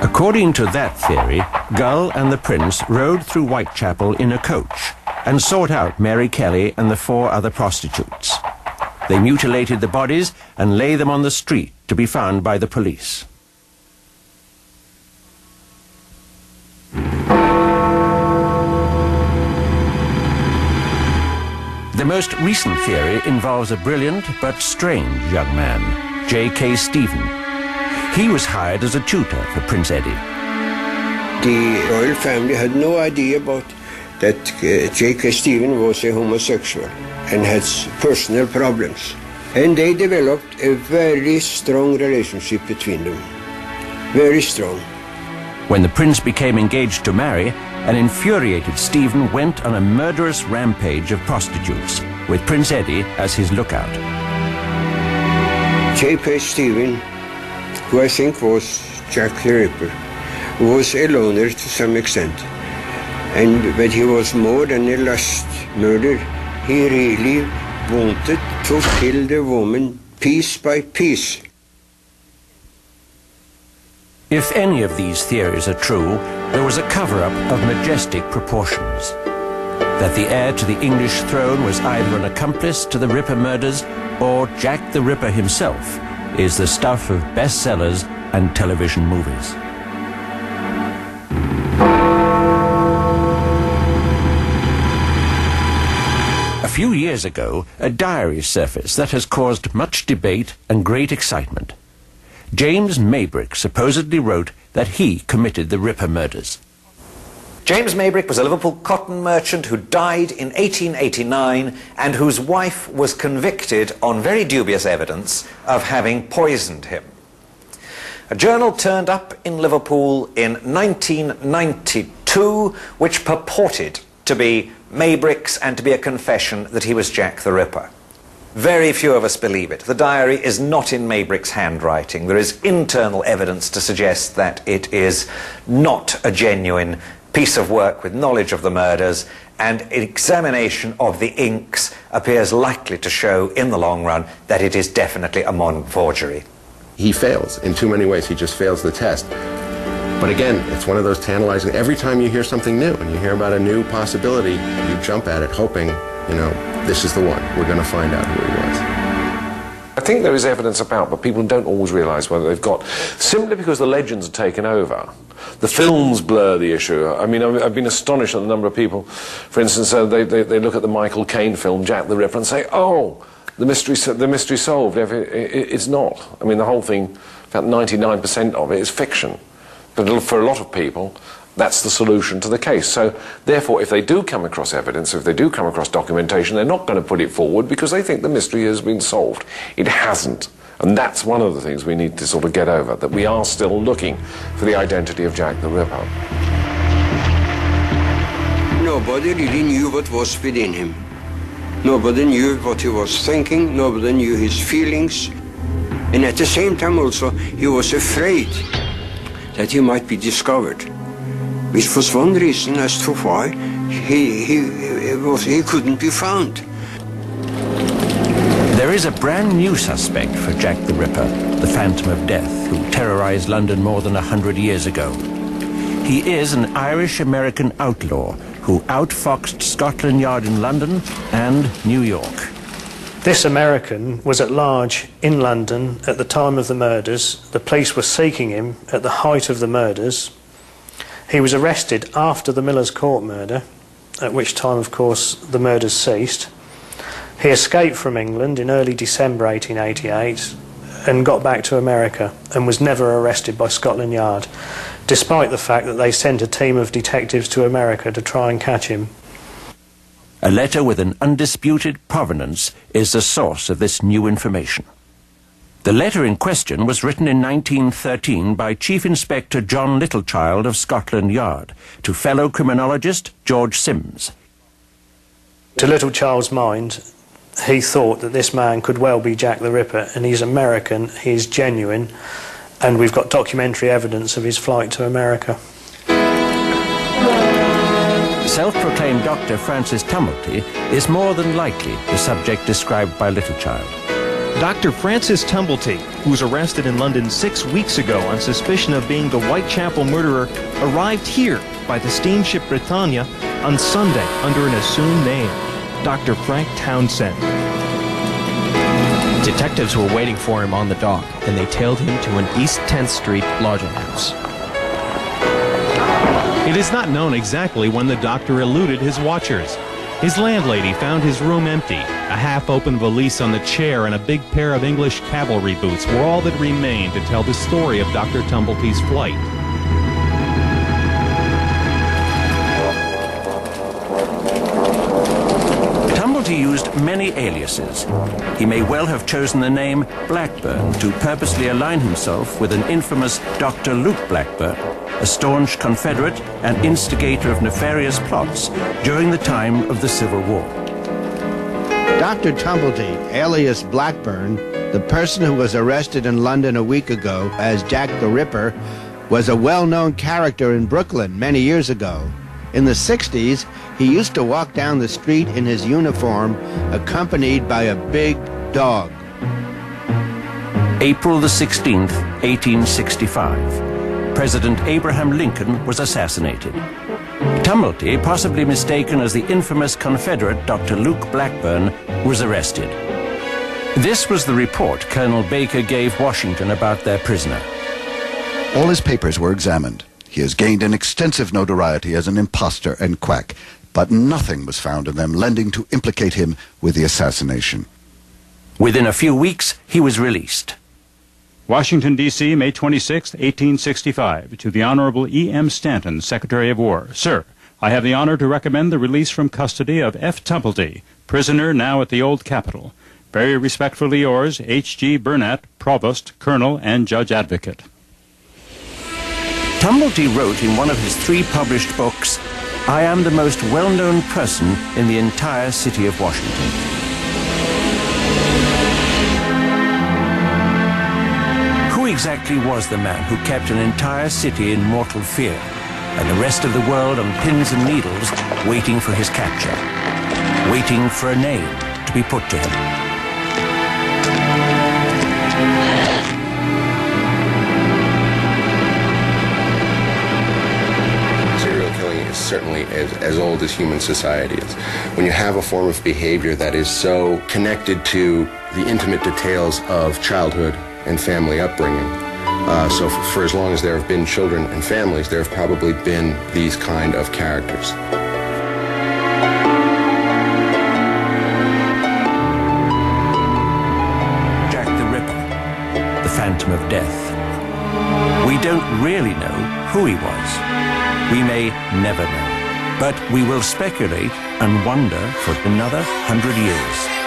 According to that theory, Gull and the prince rode through Whitechapel in a coach and sought out Mary Kelly and the 4 other prostitutes. They mutilated the bodies and lay them on the street to be found by the police. The most recent theory involves a brilliant but strange young man, J.K. Stephen. He was hired as a tutor for Prince Eddie. The royal family had no idea about that J.K. Stephen was a homosexual and had personal problems. And they developed a very strong relationship between them. Very strong. When the prince became engaged to Mary, an infuriated Stephen went on a murderous rampage of prostitutes, with Prince Eddie as his lookout. J.K. Stephen, who I think was Jack the Ripper, was a loner to some extent. But he was more than a lust murder. He really wanted to kill the woman piece by piece. If any of these theories are true, there was a cover-up of majestic proportions. That the heir to the English throne was either an accomplice to the Ripper murders or Jack the Ripper himself is the stuff of bestsellers and television movies. A few years ago, a diary surfaced that has caused much debate and great excitement. James Maybrick supposedly wrote that he committed the Ripper murders. James Maybrick was a Liverpool cotton merchant who died in 1889 and whose wife was convicted on very dubious evidence of having poisoned him. A journal turned up in Liverpool in 1992 which purported to be Maybrick's and to be a confession that he was Jack the Ripper. Very few of us believe it. The diary is not in Maybrick's handwriting. There is internal evidence to suggest that it is not a genuine piece of work with knowledge of the murders, and an examination of the inks appears likely to show in the long run that it is definitely a modern forgery. He fails in too many ways. He just fails the test. But again, it's one of those tantalizing, every time you hear something new and you hear about a new possibility, you jump at it hoping, you know, this is the one. We're going to find out who he was. I think there is evidence about, but people don't always realise whether they've got, simply because the legends are taken over. The films blur the issue. I mean, I've been astonished at the number of people, for instance, they look at the Michael Caine film, Jack the Ripper, and say, oh, the mystery solved. It's not. I mean, the whole thing, about 99% of it is fiction. But for a lot of people, that's the solution to the case. So, therefore, if they do come across evidence, if they do come across documentation, they're not going to put it forward because they think the mystery has been solved. It hasn't. And that's one of the things we need to sort of get over, that we are still looking for the identity of Jack the Ripper. Nobody really knew what was within him. Nobody knew what he was thinking, nobody knew his feelings. And at the same time also, he was afraid that he might be discovered, which was one reason as to why he couldn't be found. There is a brand new suspect for Jack the Ripper, the Phantom of Death, who terrorized London more than 100 years ago. He is an Irish-American outlaw who outfoxed Scotland Yard in London and New York. This American was at large in London at the time of the murders. The police were seeking him at the height of the murders. He was arrested after the Miller's Court murder, at which time, of course, the murders ceased. He escaped from England in early December 1888 and got back to America and was never arrested by Scotland Yard, despite the fact that they sent a team of detectives to America to try and catch him. A letter with an undisputed provenance is the source of this new information. The letter in question was written in 1913 by Chief Inspector John Littlechild of Scotland Yard to fellow criminologist George Sims. To Littlechild's mind, he thought that this man could well be Jack the Ripper, and he's American, he's genuine, and we've got documentary evidence of his flight to America. Self-proclaimed Dr. Francis Tumulty is more than likely the subject described by Littlechild. Dr. Francis Tumblety, who was arrested in London 6 weeks ago on suspicion of being the Whitechapel murderer, arrived here by the steamship Britannia on Sunday under an assumed name, Dr. Frank Townsend. Detectives were waiting for him on the dock, and they tailed him to an East 10th Street lodging house. It is not known exactly when the doctor eluded his watchers. His landlady found his room empty. A half-open valise on the chair and a big pair of English cavalry boots were all that remained to tell the story of Dr. Tumblety's flight. Tumblety used many aliases. He may well have chosen the name Blackburn to purposely align himself with an infamous Dr. Luke Blackburn, a staunch Confederate and instigator of nefarious plots during the time of the Civil War. Dr. Tumblety, alias Blackburn, the person who was arrested in London a week ago as Jack the Ripper, was a well-known character in Brooklyn many years ago. In the 60s, he used to walk down the street in his uniform, accompanied by a big dog. April the 16th, 1865. President Abraham Lincoln was assassinated. Tumblety, possibly mistaken as the infamous Confederate Dr. Luke Blackburn, was arrested. This was the report Colonel Baker gave Washington about their prisoner. All his papers were examined. He has gained an extensive notoriety as an impostor and quack, but nothing was found in them lending to implicate him with the assassination. Within a few weeks, he was released. Washington, D.C., May 26, 1865. To the Honorable E.M. Stanton, Secretary of War. Sir, I have the honor to recommend the release from custody of F. Tumblety, prisoner now at the Old Capitol. Very respectfully yours, H.G. Burnett, Provost, Colonel, and Judge Advocate. Tumblety wrote in one of his 3 published books, "I am the most well-known person in the entire city of Washington." Who exactly was the man who kept an entire city in mortal fear, and the rest of the world on pins and needles waiting for his capture, waiting for a name to be put to him? Certainly as old as human society is. When you have a form of behavior that is so connected to the intimate details of childhood and family upbringing, so for as long as there have been children and families, there have probably been these kind of characters. Jack the Ripper, the Phantom of Death. We don't really know who he was. We may never know, but we will speculate and wonder for another 100 years.